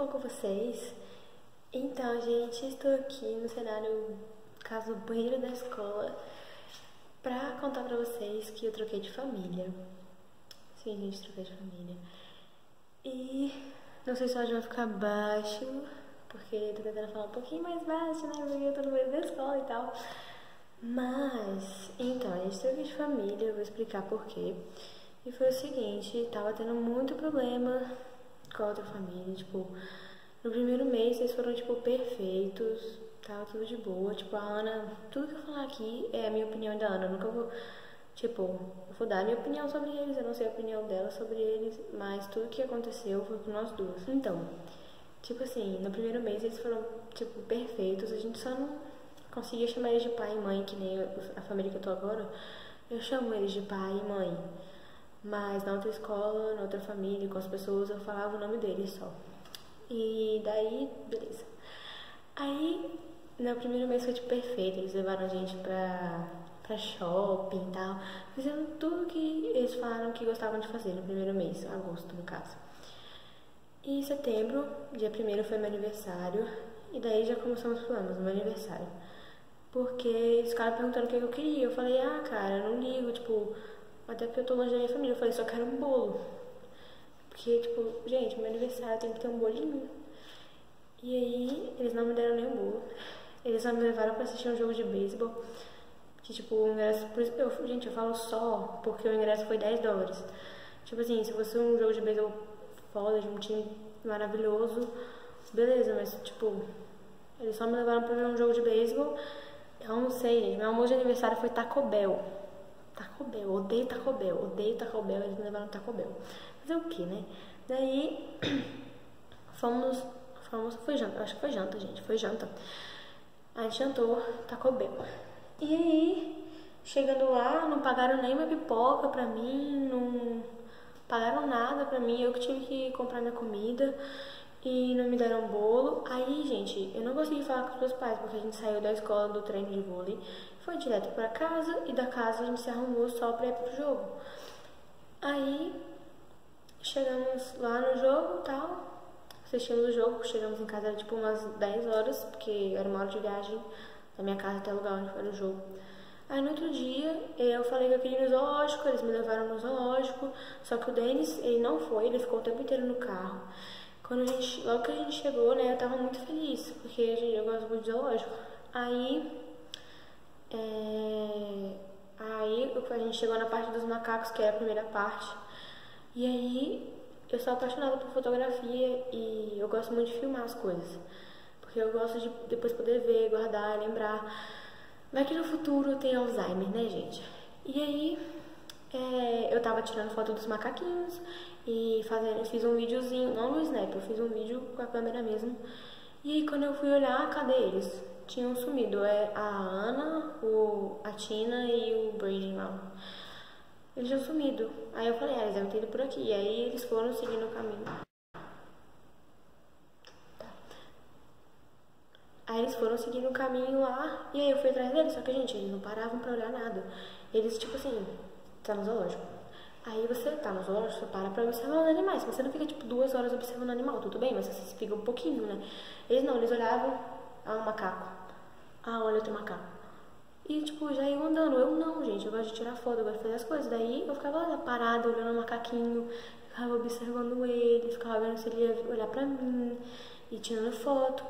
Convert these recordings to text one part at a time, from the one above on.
falar com vocês. Então, gente, estou aqui no cenário, caso banheiro da escola, pra contar pra vocês que eu troquei de família. Sim, gente, troquei de família. E não sei se o áudio vai ficar baixo, porque tô tentando falar um pouquinho mais baixo, né? Porque eu tô no meio da escola e tal. Mas, então, a gente troquei de família, eu vou explicar por quê. E foi o seguinte, tava tendo muito problema com a outra família, tipo, no primeiro mês eles foram, tipo, perfeitos, tava tudo de boa, tipo, a Ana, tudo que eu falar aqui é a minha opinião da Ana, eu nunca vou, tipo, eu vou dar a minha opinião sobre eles, eu não sei a opinião dela sobre eles, mas tudo que aconteceu foi com nós duas. Então, tipo assim, no primeiro mês eles foram, tipo, perfeitos, a gente só não conseguia chamar eles de pai e mãe, que nem a família que eu tô agora, eu chamo eles de pai e mãe. Mas na outra escola, na outra família, com as pessoas, eu falava o nome deles só. E daí, beleza. Aí, no primeiro mês foi tipo perfeito, eles levaram a gente pra shopping e tal. Fizeram tudo que eles falaram que gostavam de fazer no primeiro mês, agosto no caso. E em setembro, dia 1º foi meu aniversário. E daí já começamos os problemas no meu aniversário. Porque eles ficaram perguntando o que eu queria. Eu falei, cara, eu não ligo, tipo... Até porque eu tô longe da minha família, eu falei, só quero um bolo. Porque, tipo, gente, meu aniversário tem que ter um bolinho. E aí, eles não me deram nenhum bolo. Eles só me levaram pra assistir um jogo de beisebol. Que, tipo, o ingresso... Gente, eu falo só porque o ingresso foi $10. Tipo assim, se fosse um jogo de beisebol foda, de um time maravilhoso, beleza, mas, tipo... Eles só me levaram pra ver um jogo de beisebol. Eu não sei, gente, meu almoço de aniversário foi Taco Bell. Taco Bell, odeio Taco Bell, eles me levaram Taco Bell. Fazer o que, né? Daí, fomos, foi janta, acho que foi janta, gente, foi janta. A gente jantou Taco Bell. E aí, chegando lá, não pagaram nem uma pipoca pra mim, não pagaram nada pra mim, eu que tive que comprar minha comida. E não me deram bolo. Aí, gente, eu não consegui falar com os meus pais, porque a gente saiu da escola do treino de vôlei, foi direto pra casa, e da casa a gente se arrumou só pra ir pro jogo. Aí, chegamos lá no jogo e tal, assistimos o jogo, chegamos em casa, era tipo umas 10 horas, porque era uma hora de viagem da minha casa até o lugar onde foi o jogo. Aí no outro dia, eu falei que eu queria ir no zoológico, eles me levaram no zoológico, só que o Denis, ele não foi, ele ficou o tempo inteiro no carro. Logo que a gente chegou, né, eu tava muito feliz, porque eu gosto muito de zoológico. Aí a gente chegou na parte dos macacos, que é a primeira parte. E aí, eu sou apaixonada por fotografia e eu gosto muito de filmar as coisas. Porque eu gosto de depois poder ver, guardar, lembrar. Vai que no futuro eu tenho Alzheimer, né, gente? E aí, eu tava tirando foto dos macaquinhos e fiz um videozinho, não no Snap, eu fiz um vídeo com a câmera mesmo. E aí quando eu fui olhar, cadê eles? Tinham sumido, a Ana, a Tina e o Brady lá. Eles tinham sumido. Aí eu falei, eles devem ter ido por aqui. E aí eles foram seguindo o caminho. Aí eles foram seguindo o caminho lá, e aí eu fui atrás deles, só que, gente, eles não paravam pra olhar nada. Eles, tipo assim, tá no zoológico. Aí você tá no zoológico, você para pra observar os animais. Você não fica, tipo, 2 horas observando o animal, tudo bem, mas você fica um pouquinho, né? Eles não, eles olhavam, um macaco. Olha, outro macaco. E, tipo, já iam andando. Eu não, gente, eu gosto de tirar foto, eu gosto de fazer as coisas. Daí eu ficava lá, parada, olhando o macaquinho, ficava observando ele, ficava vendo se ele ia olhar pra mim, e tirando foto.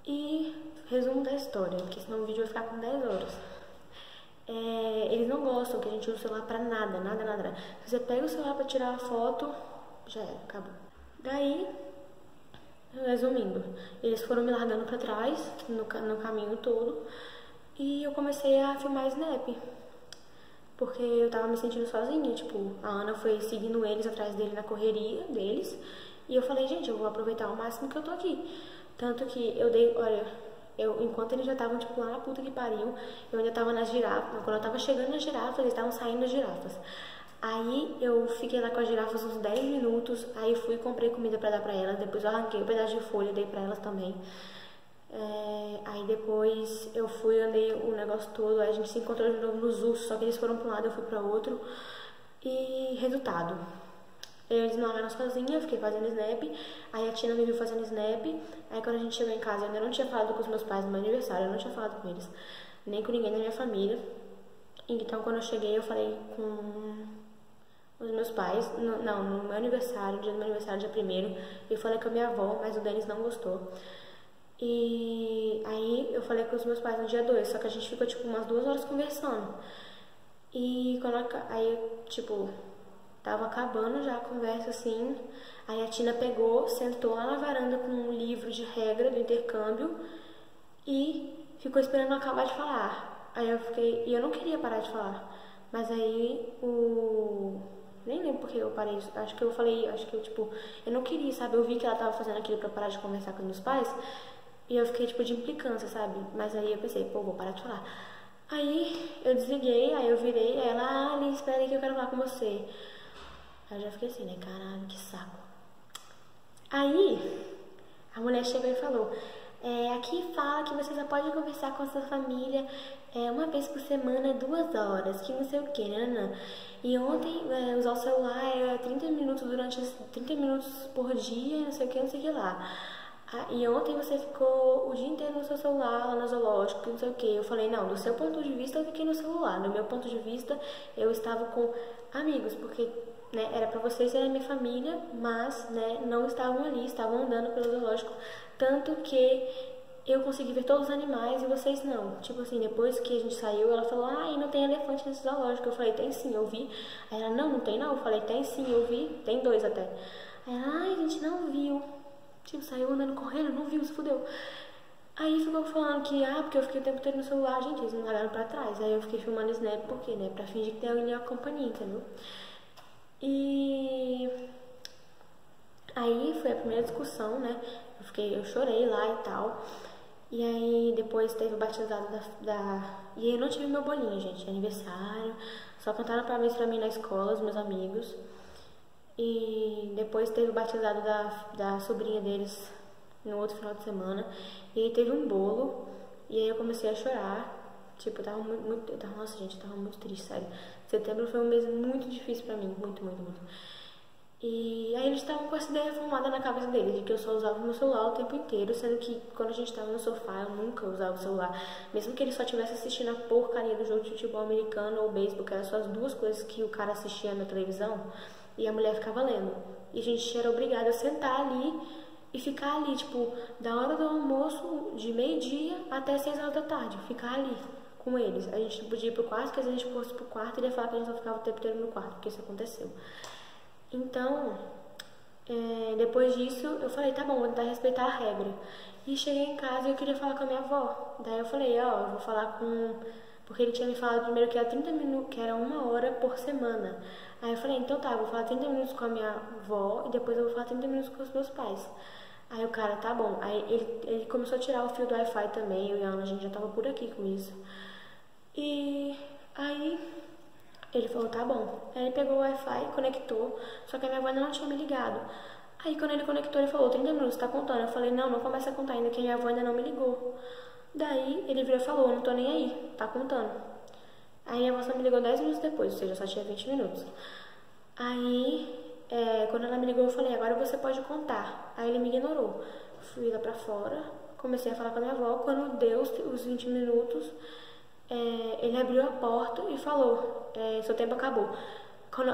E resumo da história, porque senão o vídeo vai ficar com 10 horas. Eles não gostam que a gente use o celular pra nada. Se você pega o celular pra tirar a foto, já era, acabou. Daí, resumindo, eles foram me largando pra trás, no caminho todo, e eu comecei a filmar Snap. Porque eu tava me sentindo sozinha, tipo, a Ana foi seguindo eles atrás dele na correria deles, e eu falei, gente, eu vou aproveitar ao máximo que eu tô aqui. Tanto que eu dei, olha, enquanto eles já estavam, tipo, lá na puta que pariu, eu ainda tava nas girafas. Quando eu tava chegando nas girafas, eles estavam saindo das girafas. Aí eu fiquei lá com as girafas uns 10 minutos, aí fui e comprei comida pra dar pra elas, depois eu arranquei um pedaço de folha e dei pra elas também. Aí depois eu fui, andei o negócio todo, aí a gente se encontrou de novo nos ursos, só que eles foram pra um lado, eu fui pra outro. E resultado, eles me largaram sozinha, eu fiquei fazendo snap. Aí a Tina me viu fazendo snap. Aí quando a gente chegou em casa, eu ainda não tinha falado com os meus pais no meu aniversário, eu não tinha falado com eles, nem com ninguém da minha família. Então quando eu cheguei, eu falei com os meus pais, no meu aniversário, no dia do meu aniversário, dia 1º, eu falei com a minha avó, mas o Denis não gostou. E aí eu falei com os meus pais no dia 2, só que a gente ficou tipo umas 2 horas conversando. E aí, tipo, tava acabando já a conversa assim. Aí a Tina pegou, sentou lá na varanda com um livro de regra do intercâmbio e ficou esperando eu acabar de falar. Aí eu fiquei, e eu não queria parar de falar. Mas aí nem lembro porque eu parei, acho que eu tipo, eu não queria, sabe? Eu vi que ela tava fazendo aquilo pra parar de conversar com meus pais. E eu fiquei tipo de implicância, sabe? Mas aí eu pensei, pô, vou parar de falar. Aí eu desliguei, aí eu virei, aí ela, Ali, espera aí que eu quero falar com você. Aí eu já fiquei assim, né? Caralho, que saco. Aí a mulher chegou e falou, aqui fala que você só pode conversar com a sua família uma vez por semana, 2 horas, que não sei o que, né? E ontem usar o celular era 30 minutos 30 minutos por dia, não sei o que lá. E ontem você ficou o dia inteiro no seu celular, lá no zoológico, não sei o que. Eu falei, não, do seu ponto de vista eu fiquei no celular. Do meu ponto de vista eu estava com amigos, porque né, era pra vocês serem minha família, mas né, não estavam ali, estavam andando pelo zoológico. Tanto que eu consegui ver todos os animais e vocês não. Tipo assim, depois que a gente saiu, ela falou, e não tem elefante nesse zoológico. Eu falei, tem sim, eu vi. Aí ela, não tem não. Eu falei, tem sim, eu vi, tem 2 até. Aí ela, a gente não viu. Tipo, saiu andando correndo, não viu, se fudeu. Aí ficou falando que, porque eu fiquei o tempo todo no celular, gente, eles me largaram pra trás. Aí eu fiquei filmando snap, por quê, né? Pra fingir que tem alguém na companhia, entendeu? E aí foi a primeira discussão, né? Eu chorei lá e tal. E aí depois teve o batizado E aí eu não tive meu bolinho, gente, aniversário. Só cantaram parabéns pra mim na escola, os meus amigos. E depois teve o batizado da sobrinha deles no outro final de semana. E aí teve um bolo. E aí eu comecei a chorar. Tipo, eu tava nossa, gente, eu tava muito triste, sério. Setembro foi um mês muito difícil pra mim, muito, muito, muito. E aí eles estavam com essa ideia formada na cabeça deles, de que eu só usava o meu celular o tempo inteiro, sendo que quando a gente tava no sofá eu nunca usava o celular. Mesmo que ele só estivesse assistindo a porcaria do jogo de futebol americano ou beisebol, que eram só as 2 coisas que o cara assistia na televisão, e a mulher ficava lendo. E a gente era obrigada a sentar ali e ficar ali, tipo, da hora do almoço, de meio-dia até 6 horas da tarde, ficar ali com eles. A gente podia ir pro quarto, que às vezes a gente fosse pro quarto, ele ia falar que a gente só ficava o tempo inteiro no quarto, porque isso aconteceu. Então, depois disso, eu falei, tá bom, vou tentar respeitar a regra. E cheguei em casa e eu queria falar com a minha avó. Daí eu falei, eu vou falar com... Porque ele tinha me falado primeiro que era 30 minutos, que era 1 hora por semana. Aí eu falei, então tá, eu vou falar 30 minutos com a minha avó e depois eu vou falar 30 minutos com os meus pais. Aí o cara, tá bom. Aí ele começou a tirar o fio do Wi-Fi também, eu e a Ana, a gente já tava por aqui com isso. E aí ele falou, tá bom. Aí ele pegou o Wi-Fi, conectou, só que a minha avó ainda não tinha me ligado. Aí quando ele conectou, ele falou, 30 minutos, tá contando? Eu falei, não começa a contar ainda, que a minha avó ainda não me ligou. Daí ele virou e falou, não tô nem aí, tá contando. Aí a moça me ligou 10 minutos depois, ou seja, só tinha 20 minutos. Aí, quando ela me ligou, eu falei, agora você pode contar. Aí ele me ignorou. Fui lá pra fora, comecei a falar com a minha avó. Quando deu os 20 minutos, ele abriu a porta e falou, seu tempo acabou.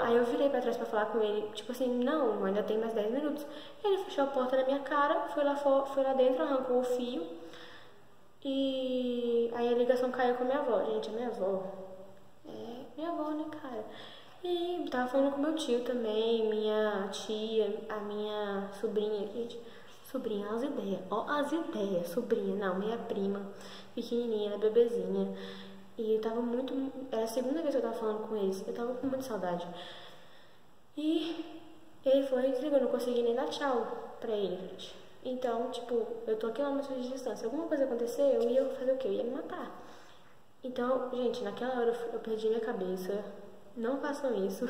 Aí eu virei pra trás pra falar com ele, tipo assim, não, ainda tem mais 10 minutos. Ele fechou a porta na minha cara, foi lá dentro, arrancou o fio. E aí a ligação caiu com a minha avó. Gente, a minha avó minha avó, né, cara? E tava falando com meu tio também, minha tia, a minha sobrinha, gente. Sobrinha, as ideias. Ó, as ideias, sobrinha. Não, minha prima, pequenininha, bebezinha. E eu tava muito... Era a segunda vez que eu tava falando com eles. Eu tava com muita saudade. E ele foi e desligou. Eu não consegui nem dar tchau pra ele, gente. Então, tipo, eu tô a quilômetros de distância. Alguma coisa acontecer, eu ia fazer o quê? Eu ia me matar. Então, gente, naquela hora eu perdi minha cabeça. Não façam isso.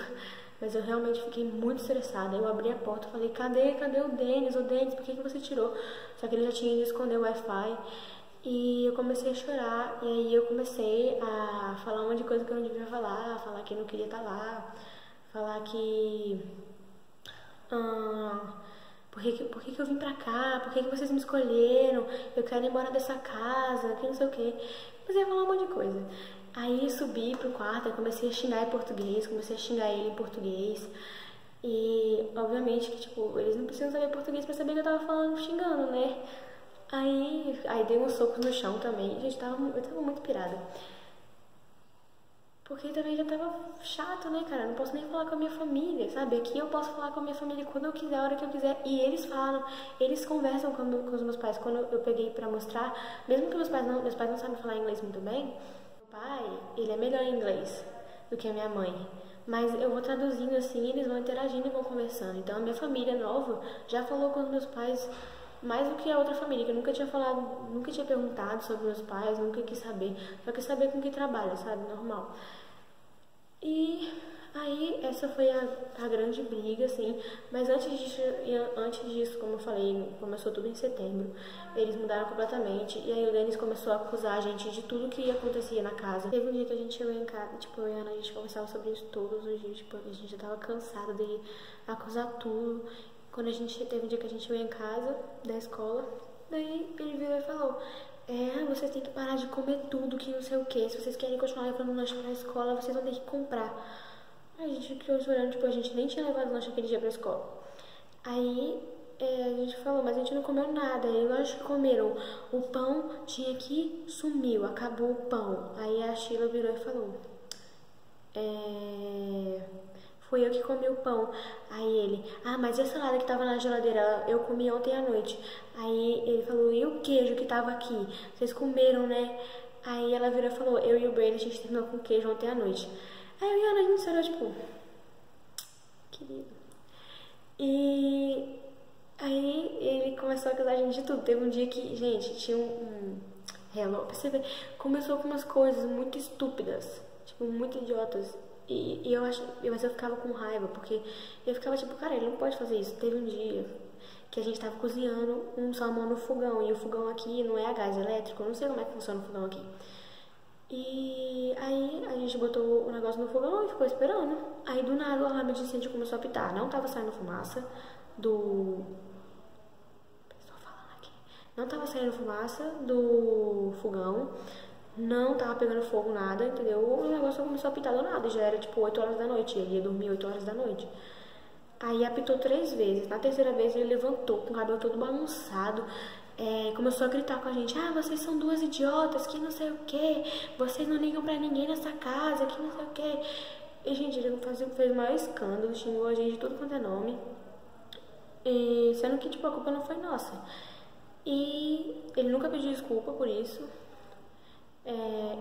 Mas eu realmente fiquei muito estressada. Eu abri a porta e falei, cadê o Denis? Ô Denis, por que você tirou? Só que ele já tinha ido esconder o Wi-Fi. E eu comecei a chorar. E aí eu comecei a falar um monte de coisa que eu não devia falar. Falar que eu não queria estar lá. Falar que... Por que eu vim pra cá? Por que vocês me escolheram? Eu quero ir embora dessa casa, que não sei o quê. Mas eu ia falar um monte de coisa. Aí eu subi pro quarto, eu comecei a xingar em português, comecei a xingar ele em português. E, obviamente, que, tipo, eles não precisam saber português pra saber que eu tava falando, xingando, né? Aí dei uns socos no chão também. Gente, eu tava muito pirada. Porque também já tava chato, né, cara? Eu não posso nem falar com a minha família, sabe? Aqui eu posso falar com a minha família quando eu quiser, a hora que eu quiser. E eles falam, eles conversam com os meus pais. Quando eu peguei pra mostrar, mesmo que meus pais não sabem falar inglês muito bem, meu pai, ele é melhor em inglês do que a minha mãe. Mas eu vou traduzindo assim, eles vão interagindo e vão conversando. Então a minha família nova já falou com os meus pais mais do que a outra família, que eu nunca tinha falado, nunca tinha perguntado sobre meus pais, nunca quis saber. Só quis saber com quem trabalha, sabe? Normal. E aí essa foi a grande briga, assim. Mas antes disso, como eu falei, começou tudo em setembro. Eles mudaram completamente. E aí o Denis começou a acusar a gente de tudo que acontecia na casa. Teve um dia que a gente chegou em casa, tipo, eu e a Ana, a gente conversava sobre isso todos os dias. Tipo, a gente já tava cansada de acusar tudo. Quando teve um dia que a gente chegou em casa da escola, daí ele virou e falou: vocês têm que parar de comer tudo, que não sei o que. Se vocês querem continuar levando lanche pra escola, vocês vão ter que comprar. Aí a gente ficou olhando, tipo, a gente nem tinha levado lanche aquele dia pra escola. Aí a gente falou, mas a gente não comeu nada. Aí eu acho que comeram. O pão tinha que sumiu, acabou o pão. Aí a Sheila virou e falou: fui eu que comi o pão. Aí ele: mas e a salada que tava na geladeira? Eu comi ontem à noite. Aí ele falou: e o queijo que tava aqui? Vocês comeram, né? Aí ela virou e falou: eu e o Brady, a gente terminou com queijo ontem à noite. Aí eu e a Ana, a gente olhou, tipo, querido. E aí ele começou a acusar a gente de tudo. Teve um dia que, gente, tinha um relógio. Pra você ver, começou com umas coisas muito estúpidas, tipo, muito idiotas. Mas eu ficava com raiva, porque eu ficava tipo, cara, ele não pode fazer isso. Teve um dia que a gente tava cozinhando um salmão no fogão, e o fogão aqui não é a gás elétrico, eu não sei como é que funciona o fogão aqui. E aí a gente botou o negócio no fogão e ficou esperando. Aí do nada o alarme de incêndio começou a apitar. Não tava saindo fumaça do... Pessoal falando aqui. Não tava saindo fumaça do fogão. Não tava pegando fogo, nada, entendeu? O negócio começou a apitar do nada. Já era tipo 8 horas da noite. Ele ia dormir 8 horas da noite. Aí apitou 3 vezes. Na terceira vez ele levantou com o cabelo todo bagunçado. Começou a gritar com a gente: vocês são duas idiotas, que não sei o que, vocês não ligam pra ninguém nessa casa, que não sei o que. E, gente, ele fez o maior escândalo, xingou a gente de tudo quanto é nome. Sendo que, tipo, a culpa não foi nossa. E ele nunca pediu desculpa por isso.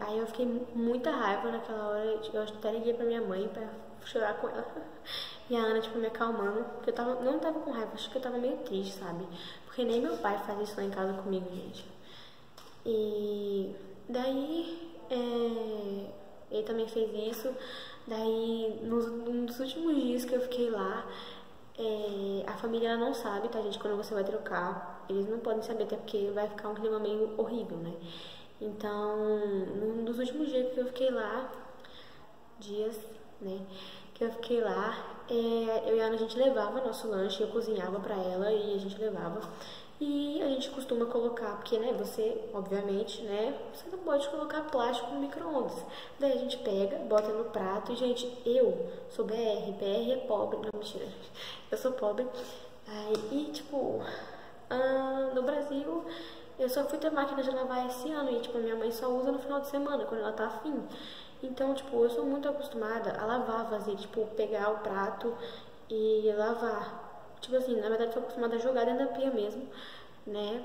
Aí eu fiquei com muita raiva naquela hora. Eu até liguei pra minha mãe pra chorar com ela. E a Ana, tipo, me acalmando. Porque eu não tava com raiva, acho que eu tava meio triste, sabe? Porque nem meu pai faz isso lá em casa comigo, gente. E daí, ele também fez isso. Daí, nos últimos dias que eu fiquei lá, a família ela não sabe, tá, gente? Quando você vai trocar, eles não podem saber, até porque vai ficar um clima meio horrível, né? Então, nos últimos dias que eu fiquei lá, que eu fiquei lá, eu e a Ana, a gente levava nosso lanche, eu cozinhava pra ela e a gente levava. E a gente costuma colocar, porque, né, você, obviamente, né, você não pode colocar plástico no micro-ondas. Daí a gente pega, bota no prato e, gente, eu sou BR é pobre, não, mentira, eu sou pobre. E, tipo, no Brasil, eu só fui ter máquina de lavar esse ano e, tipo, minha mãe só usa no final de semana, quando ela tá afim. Então, tipo, eu sou muito acostumada a lavar, fazer, tipo, pegar o prato e lavar. Tipo assim, na verdade eu sou acostumada a jogar dentro da pia mesmo, né?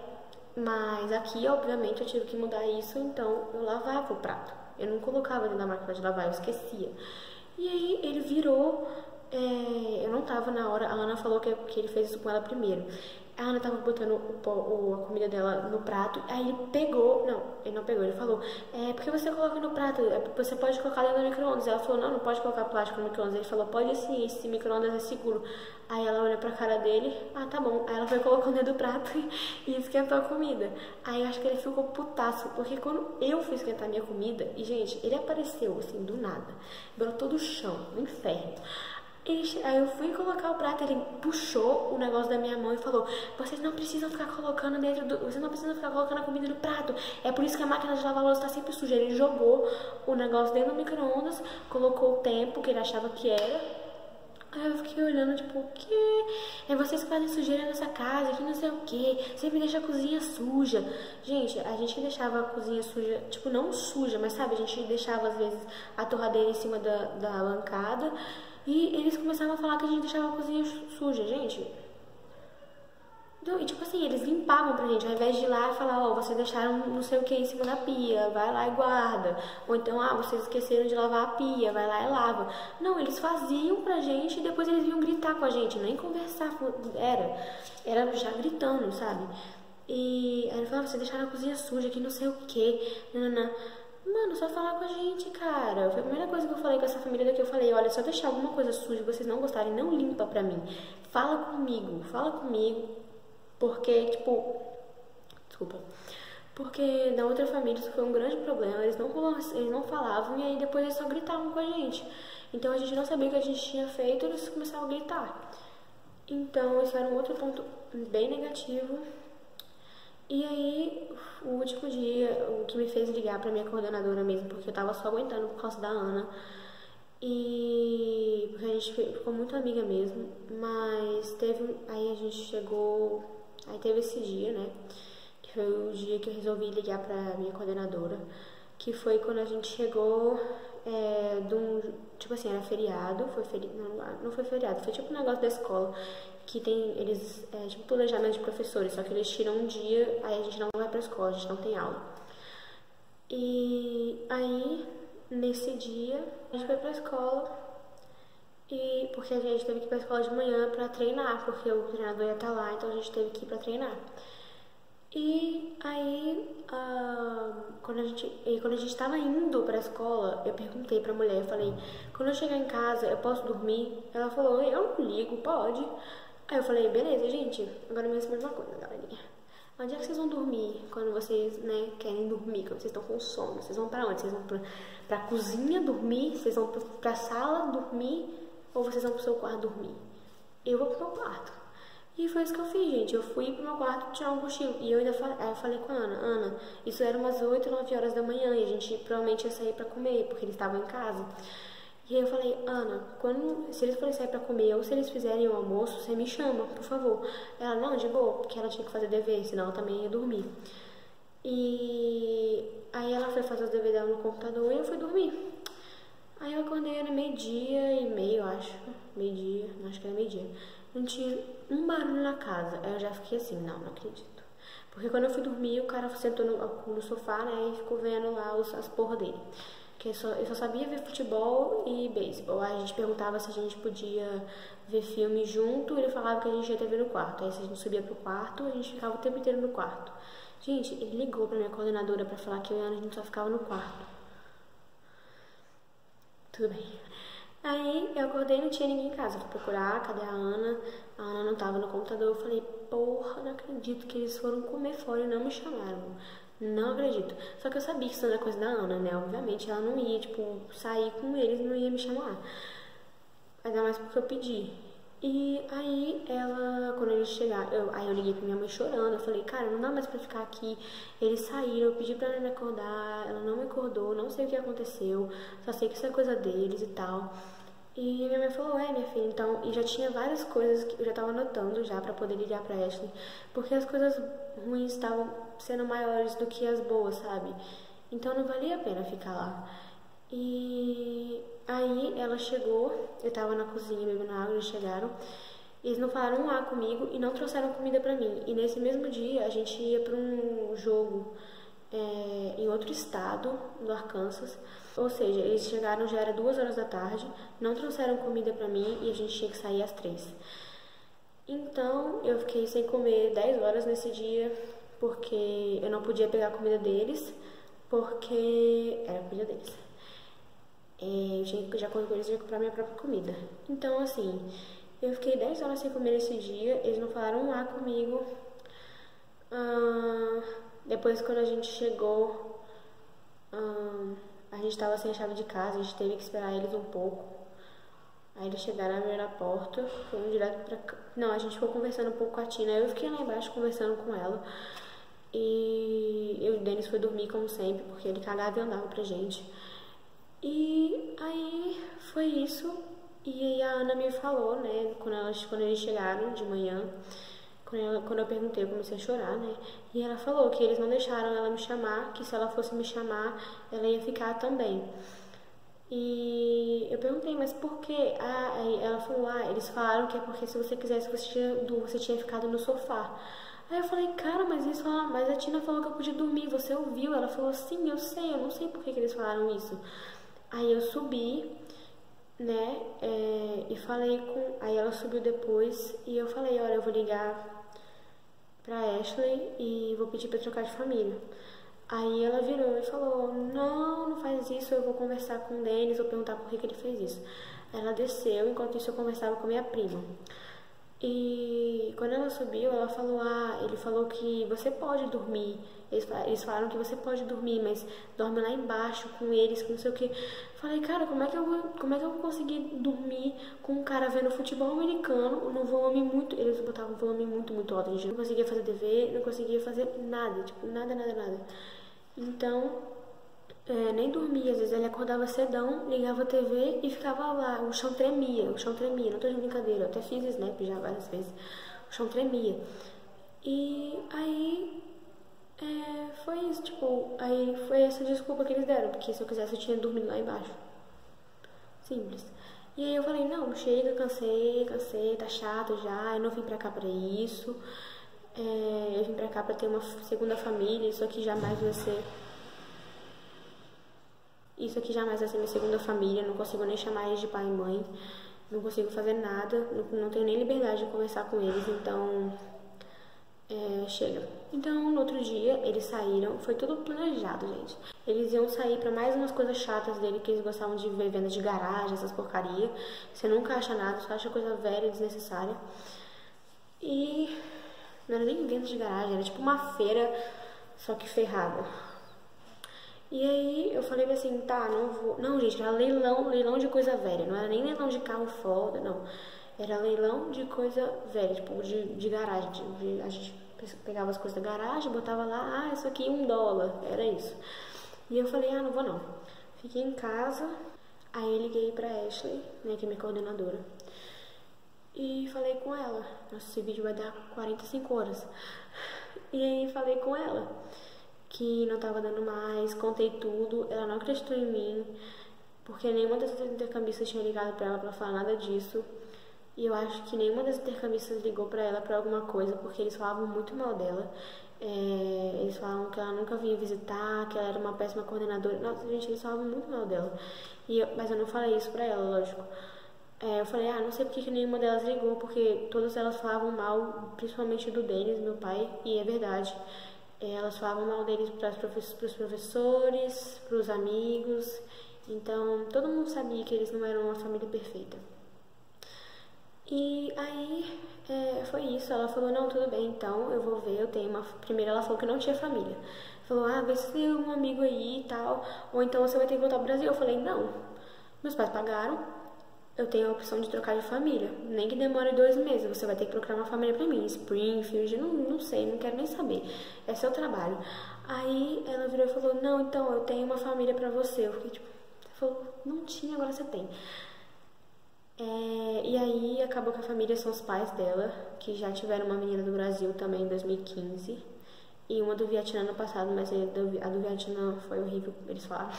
Mas aqui, obviamente, eu tive que mudar isso, então eu lavava o prato. Eu não colocava dentro da máquina de lavar, eu esquecia. E aí ele virou... eu não tava na hora, a Ana falou que ele fez isso com ela primeiro. A Ana tava botando a comida dela no prato, aí ele pegou, não, ele não pegou, ele falou: porque você coloca no prato, você pode colocar dentro do micro-ondas. Ela falou: não pode colocar plástico no micro-ondas. Ele falou: pode sim, esse micro-ondas é seguro. Aí ela olhou pra cara dele: tá bom. Aí ela foi colocando dentro do prato e esquentou a comida. Aí eu acho que ele ficou putaço, porque quando eu fui esquentar a minha comida, e gente, ele apareceu assim, do nada, brotou do chão, no inferno. Aí eu fui colocar o prato, ele puxou o negócio da minha mão e falou: vocês não precisam ficar colocando vocês não precisam ficar colocando a comida no prato. É por isso que a máquina de lavar louça tá sempre suja. Ele jogou o negócio dentro do micro-ondas, colocou o tempo que ele achava que era. Aí eu fiquei olhando, tipo, o quê? É vocês que fazem sujeira nessa casa, que não sei o quê. Sempre deixa a cozinha suja. Gente, a gente deixava a cozinha suja, tipo, não suja, mas sabe, a gente deixava às vezes a torradeira em cima da bancada. E eles começavam a falar que a gente deixava a cozinha suja, gente. Então, e tipo assim, eles limpavam pra gente, ao invés de ir lá e falar, ó, vocês deixaram não sei o que em cima da pia, vai lá e guarda. Ou então, vocês esqueceram de lavar a pia, vai lá e lava. Não, eles faziam pra gente e depois eles vinham gritar com a gente, nem conversar, era já gritando, sabe? E aí ele falava, vocês deixaram a cozinha suja, que não sei o que, nananã. Mano, só falar com a gente, cara. Foi a primeira coisa que eu falei com essa família daqui. Eu falei, olha, se eu deixar alguma coisa suja e vocês não gostarem, não limpa pra mim. Fala comigo. Porque, tipo, desculpa. Porque na outra família isso foi um grande problema. Eles não falavam e aí depois eles só gritavam com a gente. Então a gente não sabia o que a gente tinha feito e eles começavam a gritar. Então esse era um outro ponto bem negativo. E aí, o último dia, o que me fez ligar pra minha coordenadora mesmo, porque eu tava só aguentando por causa da Ana. E porque a gente ficou muito amiga mesmo, mas aí a gente chegou, aí teve esse dia, né, que foi o dia que eu resolvi ligar pra minha coordenadora, que foi quando a gente chegou, tipo assim, era feriado, não foi feriado, foi tipo um negócio da escola, que tipo planejamento de professores, só que eles tiram um dia, aí a gente não vai pra escola, a gente não tem aula. E aí, nesse dia, a gente foi pra escola, porque a gente teve que ir pra escola de manhã pra treinar, porque o treinador ia estar lá, então a gente teve que ir pra treinar. E aí, quando a gente tava indo pra escola, eu perguntei pra mulher, eu falei, quando eu chegar em casa, eu posso dormir? Ela falou, eu não ligo, pode. Aí eu falei, beleza, gente, agora me responde uma coisa, galerinha. Onde é que vocês vão dormir quando vocês, né, querem dormir, quando vocês estão com sono? Vocês vão pra onde? Vocês vão pra cozinha dormir? Vocês vão pra sala dormir? Ou vocês vão pro seu quarto dormir? Eu vou pro meu quarto. E foi isso que eu fiz, gente. Eu fui pro meu quarto tirar um cochilo. E eu ainda falei com a Ana, isso era umas 8, 9 horas da manhã e a gente provavelmente ia sair pra comer, porque eles estavam em casa. E aí eu falei, Ana, se eles forem sair pra comer ou se eles fizerem o almoço, você me chama, por favor. Ela, não, de boa, porque ela tinha que fazer dever, senão ela também ia dormir. E aí ela foi fazer os deveres dela no computador e eu fui dormir. Aí eu acordei, era 12:30, acho. Acho que era meio-dia. Não tinha um barulho na casa. Aí eu já fiquei assim, não acredito. Porque quando eu fui dormir, o cara sentou no sofá, né, e ficou vendo lá as porra dele. Que eu só sabia ver futebol e beisebol. Aí a gente perguntava se a gente podia ver filme junto, ele falava que a gente ia ter ver no quarto. Aí se a gente subia pro quarto, a gente ficava o tempo inteiro no quarto. Gente, ele ligou pra minha coordenadora pra falar que eu e a Ana, a gente só ficava no quarto. Tudo bem. Aí eu acordei e não tinha ninguém em casa. Fui procurar, cadê a Ana? A Ana não tava no computador. Eu falei, porra, não acredito que eles foram comer fora e não me chamaram. Não acredito. Só que eu sabia que isso era coisa da Ana, né? Obviamente ela não ia, tipo, sair com eles, não ia me chamar. Ainda mais porque eu pedi. E aí quando eles chegaram, aí eu liguei pra minha mãe chorando, eu falei, cara, não dá mais pra ficar aqui. Eles saíram, eu pedi pra ela me acordar, ela não me acordou, não sei o que aconteceu, só sei que isso é coisa deles e tal. E minha mãe falou, minha filha, então, e já tinha várias coisas que eu já tava anotando já pra poder ligar pra Ashley, porque as coisas ruins estavam sendo maiores do que as boas, sabe? Então não valia a pena ficar lá. E aí ela chegou, eu tava na cozinha bebendo água, eles chegaram, eles não falaram um A comigo e não trouxeram comida pra mim. E nesse mesmo dia a gente ia pra um jogo em outro estado, do Arkansas. Ou seja, eles chegaram, já era 2 horas da tarde, não trouxeram comida pra mim e a gente tinha que sair às 3. Então eu fiquei sem comer 10 horas nesse dia, porque eu não podia pegar a comida deles, porque era a comida deles. Eu tinha que, já quando eles iam comprar minha própria comida. Então, assim, eu fiquei 10 horas sem comer esse dia, eles não falaram um A comigo. Depois, quando a gente chegou, a gente tava sem a chave de casa, a gente teve que esperar eles um pouco. Aí eles chegaram, abriram a porta, foram direto pra... Não, a gente ficou conversando um pouco com a Tina. Eu fiquei lá embaixo conversando com ela. E o Denis foi dormir, como sempre, porque ele cagava e andava pra gente. E aí foi isso. E aí a Ana me falou, né, quando eles chegaram de manhã, quando eu perguntei, eu comecei a chorar, né? E ela falou que eles não deixaram ela me chamar, que se ela fosse me chamar, ela ia ficar também. E eu perguntei, mas por quê? Aí ela falou, eles falaram que é porque se você quisesse, você tinha ficado no sofá. Aí eu falei, cara, mas a Tina falou que eu podia dormir, você ouviu? Ela falou, sim, eu sei, eu não sei por que eles falaram isso. Aí eu subi, né, e falei com... Aí ela subiu depois e eu falei, olha, eu vou ligar pra Ashley e vou pedir pra trocar de família. Aí ela virou e falou, não faz isso, eu vou conversar com o Denis, vou perguntar por que ele fez isso. Ela desceu, enquanto isso eu conversava com a minha prima. E quando ela subiu, ela falou, ele falou que você pode dormir. Eles falaram que você pode dormir, mas dorme lá embaixo com eles, com não sei o que. Falei, cara, como é que eu vou conseguir dormir com um cara vendo futebol americano no volume muito... Eles botavam um volume muito, muito alto. A gente não conseguia fazer TV, não conseguia fazer nada, tipo, nada. Então, nem dormia, às vezes ele acordava cedão, ligava a TV e ficava lá, o chão tremia, não tô de brincadeira, eu até fiz snap já várias vezes, o chão tremia. E aí, foi isso, tipo, aí foi essa desculpa que eles deram, porque se eu quisesse eu tinha dormido lá embaixo. Simples. E aí eu falei, não, chega, cansei, tá chato já, eu não vim pra cá pra isso, eu vim pra cá pra ter uma segunda família, isso aqui jamais vai ser minha segunda família, não consigo nem chamar eles de pai e mãe, não consigo fazer nada, não tenho nem liberdade de conversar com eles, então chega. Então, no outro dia, eles saíram, foi tudo planejado, gente. Eles iam sair pra mais umas coisas chatas dele, que eles gostavam de ver venda de garagem, essas porcaria. Você nunca acha nada, só acha coisa velha e desnecessária. E não era nem venda de garagem, era tipo uma feira, só que ferrada. E aí eu falei assim, tá, não vou... Não, gente, era leilão de coisa velha. Não era nem leilão de carro foda, não. Era leilão de coisa velha, tipo, de garagem. A gente pegava as coisas da garagem, botava lá, isso aqui $1. Era isso. E eu falei, não vou não. Fiquei em casa, aí eu liguei pra Ashley, né, que é minha coordenadora. E falei com ela. Nossa, esse vídeo vai dar 45 horas. E aí falei com ela que não tava dando mais, contei tudo, ela não acreditou em mim, porque nenhuma das intercambistas tinha ligado pra ela pra falar nada disso, e eu acho que nenhuma das intercambistas ligou pra ela pra alguma coisa, porque eles falavam muito mal dela, eles falavam que ela nunca vinha visitar, que ela era uma péssima coordenadora, nossa, gente, eles falavam muito mal dela, mas eu não falei isso pra ela, lógico. Eu falei, não sei porque que nenhuma delas ligou, porque todas elas falavam mal, principalmente do Denis, meu pai, e é verdade. Elas falavam mal deles para os professores, para os amigos. Então, todo mundo sabia que eles não eram uma família perfeita. E aí, foi isso. Ela falou, não, tudo bem, então eu vou ver, eu tenho uma... Primeiro ela falou que não tinha família. Falou, vê se tem um amigo aí e tal, ou então você vai ter que voltar pro Brasil. Eu falei, não, meus pais pagaram, eu tenho a opção de trocar de família. Nem que demore 2 meses, você vai ter que procurar uma família pra mim. Springfield, não sei, não quero nem saber. É seu trabalho. Aí ela virou e falou, não, então eu tenho uma família pra você. Eu fiquei tipo, ela falou, não tinha, agora você tem. E aí acabou que a família são os pais dela, que já tiveram uma menina do Brasil também em 2015. E uma do Vietnã no passado, mas a do Vietnã foi horrível, eles falaram.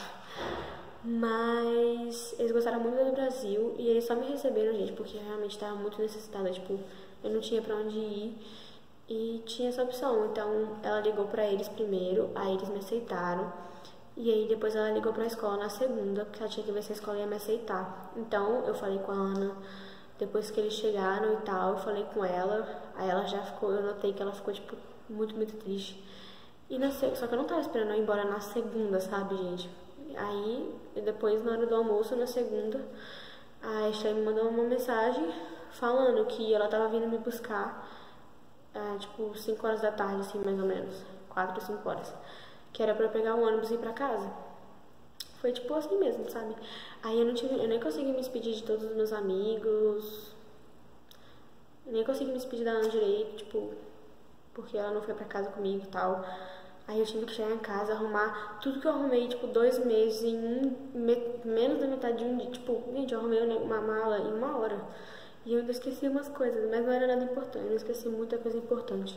Mas eles gostaram muito do Brasil e eles só me receberam, gente, porque eu realmente estava muito necessitada, tipo, eu não tinha pra onde ir e tinha essa opção. Então ela ligou pra eles primeiro, aí eles me aceitaram e aí depois ela ligou pra escola na segunda, porque ela tinha que ver se a escola ia me aceitar. Então eu falei com a Ana, depois que eles chegaram e tal, eu falei com ela, aí ela já ficou, eu notei que ela ficou, tipo, muito, muito triste. Só que eu não tava esperando eu ir embora na segunda, sabe, gente? Aí, depois, na hora do almoço, na segunda, a Ashley me mandou uma mensagem falando que ela tava vindo me buscar, tipo, 5 horas da tarde, assim, mais ou menos. 4 ou 5 horas. Que era pra eu pegar um ônibus e ir pra casa. Foi tipo assim mesmo, sabe? Aí eu nem consegui me despedir de todos os meus amigos. Eu nem consegui me despedir da Ana direito, tipo, porque ela não foi pra casa comigo e tal. Aí eu tive que chegar em casa, arrumar tudo que eu arrumei, tipo, 2 meses em menos da metade de um dia. Tipo, gente, eu arrumei uma mala em 1 hora. E eu ainda esqueci umas coisas, mas não era nada importante, eu não esqueci muita coisa importante.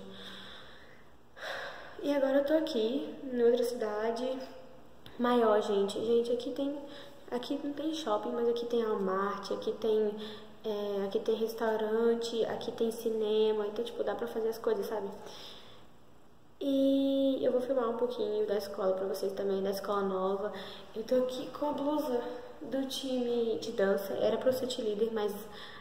E agora eu tô aqui, em outra cidade maior, gente. Gente, aqui não tem shopping, mas aqui tem Walmart, aqui tem restaurante, aqui tem cinema, então, tipo, dá pra fazer as coisas, sabe? E eu vou filmar um pouquinho da escola pra vocês também, da escola nova. Eu tô aqui com a blusa do time de dança. Era pra eu ser líder, mas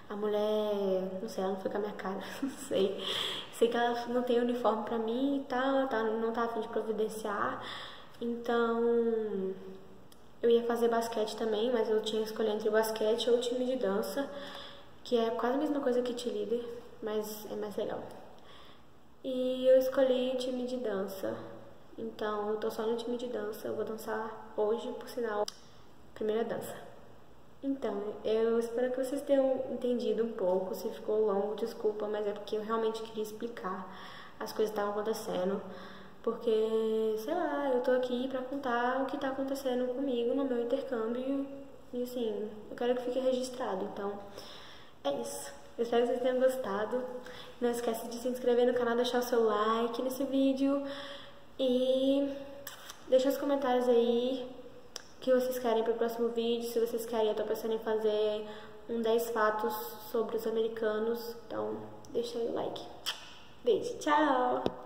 a mulher, não sei, ela não foi com a minha cara, não sei. Sei que ela não tem uniforme pra mim e tal, não tá a fim de providenciar. Então, eu ia fazer basquete também, mas eu tinha que escolher entre basquete ou time de dança, que é quase a mesma coisa que cheerleader, mas é mais legal. E eu escolhi time de dança. Então, eu tô só no time de dança. Eu vou dançar hoje, por sinal, primeira dança. Então, eu espero que vocês tenham entendido um pouco. Se ficou longo, desculpa, mas é porque eu realmente queria explicar as coisas que estavam acontecendo. Porque, sei lá, eu tô aqui pra contar o que tá acontecendo comigo no meu intercâmbio. E assim, eu quero que fique registrado. Então, é isso. Eu espero que vocês tenham gostado. Não esquece de se inscrever no canal, deixar o seu like nesse vídeo. E deixa os comentários aí o que vocês querem pro próximo vídeo. Se vocês querem, eu tô pensando em fazer 10 fatos sobre os americanos. Então, deixa aí o like. Beijo, tchau!